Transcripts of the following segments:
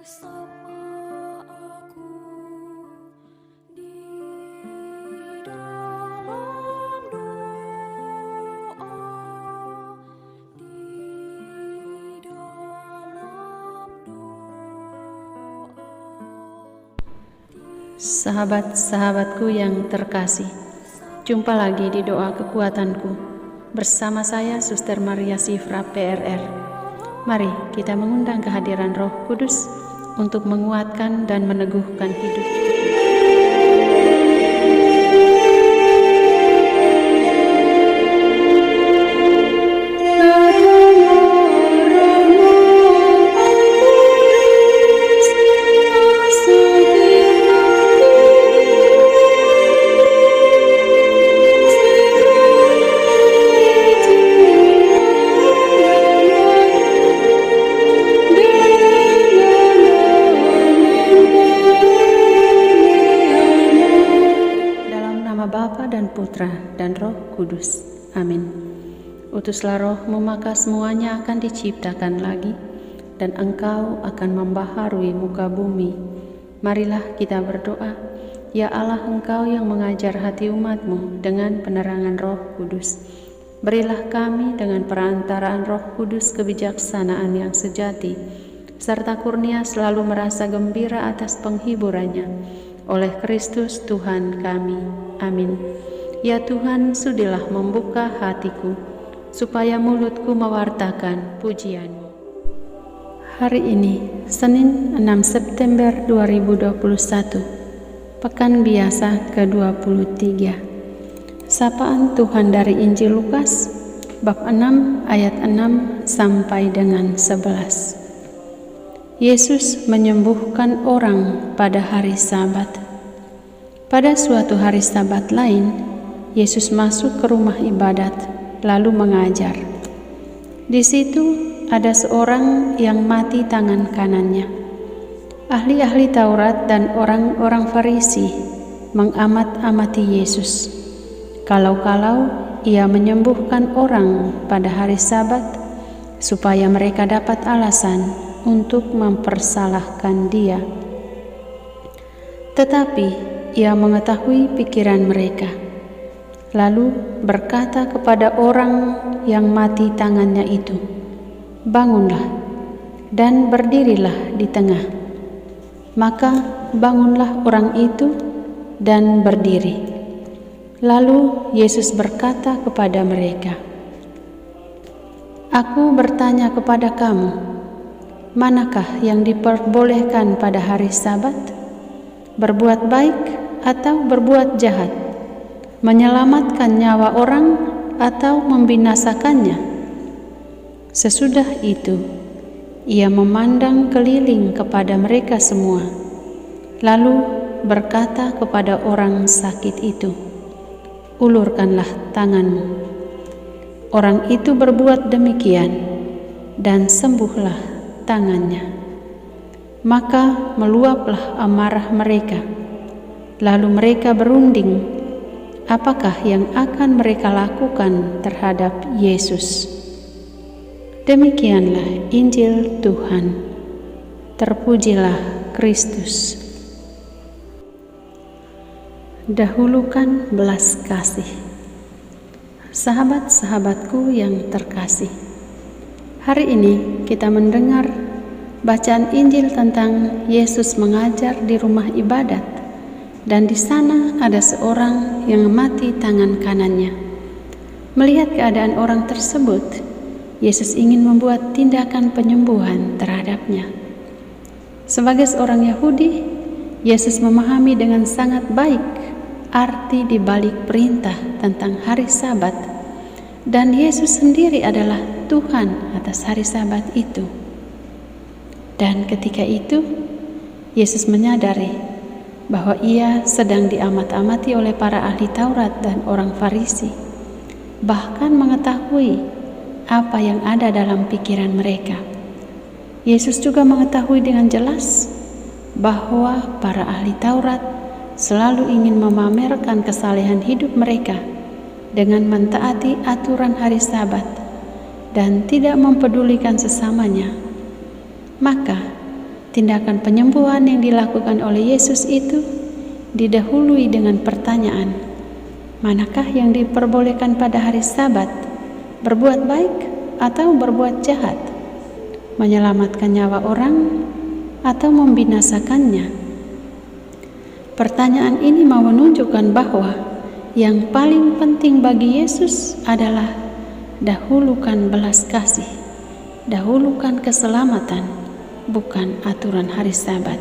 Sapa aku di dalam doa, di dalam doa. Sahabat-sahabatku yang terkasih, jumpa lagi di doa kekuatanku bersama saya Suster Maria Sifra PRR. Mari kita mengundang kehadiran Roh Kudus untuk menguatkan dan meneguhkan hidup. Bapa dan Putra dan Roh Kudus. Amin. Utuslah Roh-Mu, maka semuanya akan diciptakan lagi, dan Engkau akan membaharui muka bumi. Marilah kita berdoa. Ya Allah, Engkau yang mengajar hati umat-Mu dengan penerangan Roh Kudus, berilah kami dengan perantaraan Roh Kudus kebijaksanaan yang sejati, serta kurnia selalu merasa gembira atas penghiburannya. Oleh Kristus Tuhan kami. Amin. Ya Tuhan, sudilah membuka hatiku, supaya mulutku mewartakan pujian-Mu. Hari ini, Senin 6 September 2021, Pekan Biasa ke-23. Sapaan Tuhan dari Injil Lukas, bab 6 ayat 6 sampai dengan 11. Yesus menyembuhkan orang pada hari Sabat. Pada suatu hari Sabat lain, Yesus masuk ke rumah ibadat lalu mengajar. Di situ ada seorang yang mati tangan kanannya. Ahli-ahli Taurat dan orang-orang Farisi mengamat-amati Yesus. Kalau-kalau ia menyembuhkan orang pada hari Sabat, supaya mereka dapat alasan untuk mempersalahkan dia. Tetapi ia mengetahui pikiran mereka, lalu berkata kepada orang yang mati tangannya itu, "Bangunlah dan berdirilah di tengah." Maka bangunlah orang itu dan berdiri. Lalu Yesus berkata kepada mereka, "Aku bertanya kepada kamu, manakah yang diperbolehkan pada hari Sabat? Berbuat baik atau berbuat jahat? Menyelamatkan nyawa orang atau membinasakannya?" Sesudah itu, ia memandang keliling kepada mereka semua, lalu berkata kepada orang sakit itu, "Ulurkanlah tanganmu." Orang itu berbuat demikian, dan sembuhlah tangannya. Maka meluaplah amarah mereka. Lalu mereka berunding, apakah yang akan mereka lakukan terhadap Yesus. Demikianlah Injil Tuhan. Terpujilah Kristus. Dahulukan belas kasih. Sahabat-sahabatku yang terkasih, hari ini kita mendengar bacaan Injil tentang Yesus mengajar di rumah ibadat, dan di sana ada seorang yang mati tangan kanannya. Melihat keadaan orang tersebut, Yesus ingin membuat tindakan penyembuhan terhadapnya. Sebagai seorang Yahudi, Yesus memahami dengan sangat baik arti di balik perintah tentang hari Sabat, dan Yesus sendiri adalah Tuhan atas hari Sabat itu. Dan ketika itu, Yesus menyadari bahwa ia sedang diamat-amati oleh para ahli Taurat dan orang Farisi, bahkan mengetahui apa yang ada dalam pikiran mereka. Yesus juga mengetahui dengan jelas bahwa para ahli Taurat selalu ingin memamerkan kesalehan hidup mereka dengan mentaati aturan hari Sabat dan tidak mempedulikan sesamanya. Maka tindakan penyembuhan yang dilakukan oleh Yesus itu didahului dengan pertanyaan, manakah yang diperbolehkan pada hari Sabat, berbuat baik atau berbuat jahat, menyelamatkan nyawa orang atau membinasakannya? Pertanyaan ini mau menunjukkan bahwa yang paling penting bagi Yesus adalah dahulukan belas kasih, dahulukan keselamatan, bukan aturan hari Sabat.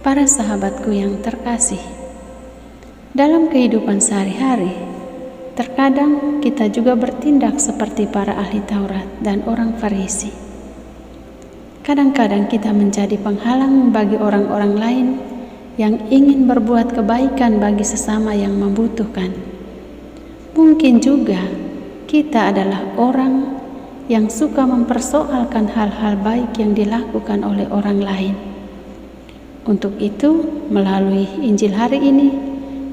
Para sahabatku yang terkasih, dalam kehidupan sehari-hari, terkadang kita juga bertindak seperti para ahli Taurat dan orang Farisi. Kadang-kadang kita menjadi penghalang bagi orang-orang lain yang ingin berbuat kebaikan bagi sesama yang membutuhkan. Mungkin juga kita adalah orang yang suka mempersoalkan hal-hal baik yang dilakukan oleh orang lain. Untuk itu, melalui Injil hari ini,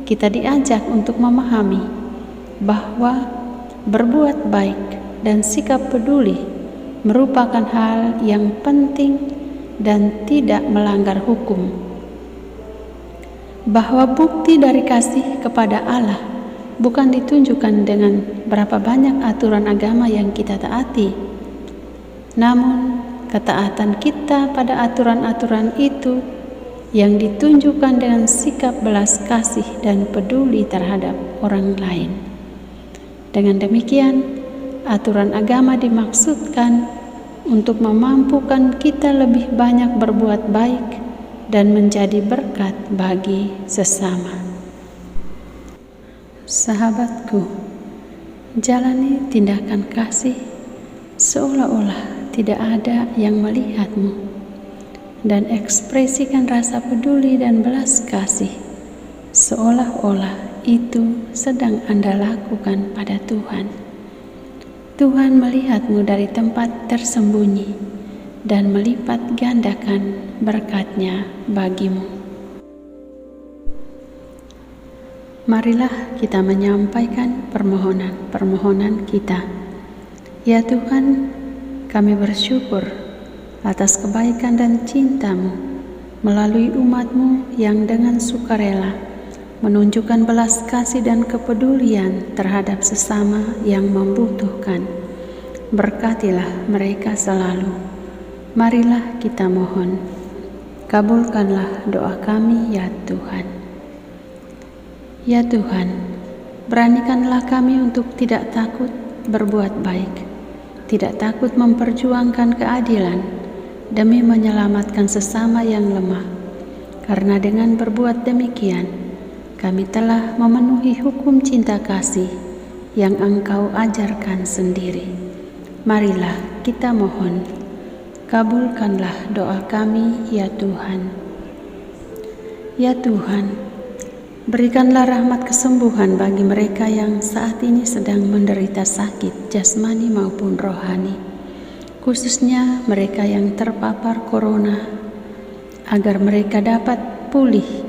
kita diajak untuk memahami bahwa berbuat baik dan sikap peduli merupakan hal yang penting dan tidak melanggar hukum. Bahwa bukti dari kasih kepada Allah bukan ditunjukkan dengan berapa banyak aturan agama yang kita taati, namun ketaatan kita pada aturan-aturan itu yang ditunjukkan dengan sikap belas kasih dan peduli terhadap orang lain. Dengan demikian, aturan agama dimaksudkan untuk memampukan kita lebih banyak berbuat baik dan menjadi berkat bagi sesama. Sahabatku, jalani tindakan kasih seolah-olah tidak ada yang melihatmu, dan ekspresikan rasa peduli dan belas kasih seolah-olah itu sedang Anda lakukan pada Tuhan. Tuhan melihatmu dari tempat tersembunyi dan melipat gandakan berkat-Nya bagimu. Marilah kita menyampaikan permohonan kita. Ya Tuhan, kami bersyukur atas kebaikan dan cinta-Mu melalui umat-Mu yang dengan sukarela menunjukkan belas kasih dan kepedulian terhadap sesama yang membutuhkan. Berkatilah mereka selalu. Marilah kita mohon, kabulkanlah doa kami ya Tuhan. Ya Tuhan, beranikanlah kami untuk tidak takut berbuat baik, tidak takut memperjuangkan keadilan demi menyelamatkan sesama yang lemah, karena dengan berbuat demikian, kami telah memenuhi hukum cinta kasih yang Engkau ajarkan sendiri. Marilah kita mohon, kabulkanlah doa kami ya Tuhan. Ya Tuhan, berikanlah rahmat kesembuhan bagi mereka yang saat ini sedang menderita sakit jasmani maupun rohani, khususnya mereka yang terpapar corona, agar mereka dapat pulih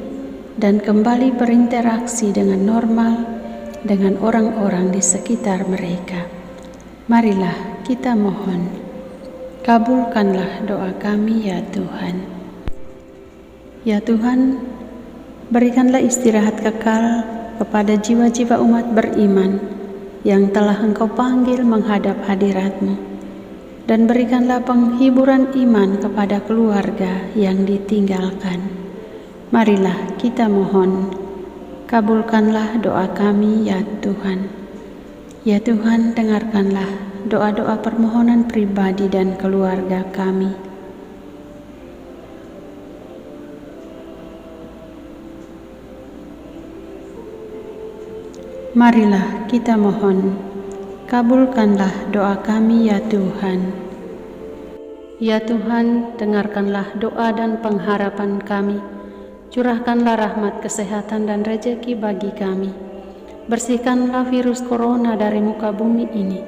dan kembali berinteraksi dengan normal dengan orang-orang di sekitar mereka. Marilah kita mohon, kabulkanlah doa kami ya Tuhan. Ya Tuhan, berikanlah istirahat kekal kepada jiwa-jiwa umat beriman yang telah Engkau panggil menghadap hadirat-Mu, dan berikanlah penghiburan iman kepada keluarga yang ditinggalkan. Marilah kita mohon, kabulkanlah doa kami ya Tuhan. Ya Tuhan, dengarkanlah doa-doa permohonan pribadi dan keluarga kami. Marilah kita mohon, kabulkanlah doa kami ya Tuhan. Ya Tuhan, dengarkanlah doa dan pengharapan kami. Curahkanlah rahmat kesehatan dan rejeki bagi kami. Bersihkanlah virus corona dari muka bumi ini.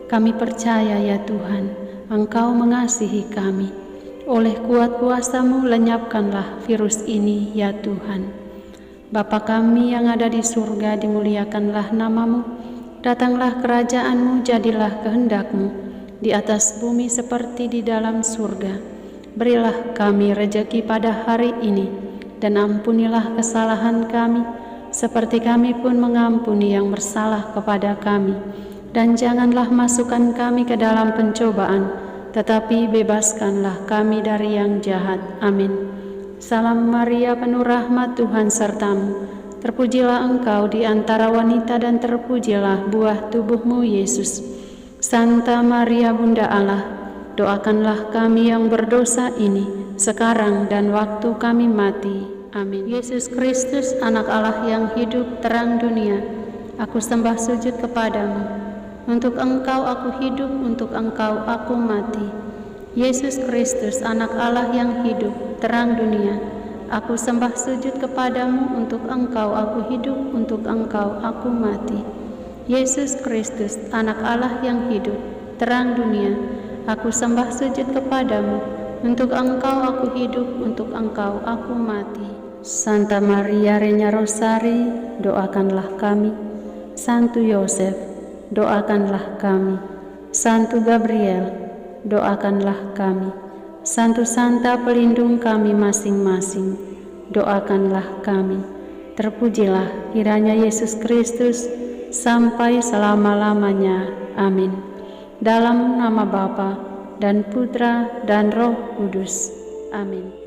Kami percaya ya Tuhan, Engkau mengasihi kami. Oleh kuat kuasa-Mu lenyapkanlah virus ini ya Tuhan. Bapa kami yang ada di surga, dimuliakanlah nama-Mu. Datanglah kerajaan-Mu, jadilah kehendak-Mu di atas bumi seperti di dalam surga. berilah kami rejeki pada hari ini, dan ampunilah kesalahan kami, seperti kami pun mengampuni yang bersalah kepada kami. Dan janganlah masukkan kami ke dalam pencobaan, tetapi bebaskanlah kami dari yang jahat. Amin. Salam Maria, penuh rahmat, Tuhan sertamu. Terpujilah engkau di antara wanita dan terpujilah buah tubuhmu, Yesus. Santa Maria, Bunda Allah, doakanlah kami yang berdosa ini, sekarang dan waktu kami mati. Amin. Yesus Kristus, anak Allah yang hidup, terang dunia, aku sembah sujud kepadamu. Untuk engkau aku hidup, untuk engkau aku mati. Yesus Kristus, anak Allah yang hidup, terang dunia, aku sembah sujud kepadamu. Untuk engkau aku hidup, untuk engkau aku mati. Yesus Kristus, anak Allah yang hidup, terang dunia, aku sembah sujud kepadamu. Untuk engkau aku hidup, untuk engkau aku mati. Santa Maria Regna Rosari, doakanlah kami. Santo Yosef, doakanlah kami. Santo Gabriel, doakanlah kami. Santo Santa pelindung kami masing-masing, doakanlah kami. Terpujilah kiranya Yesus Kristus sampai selama-lamanya. Amin. Dalam nama Bapa dan Putra dan Roh Kudus. Amin.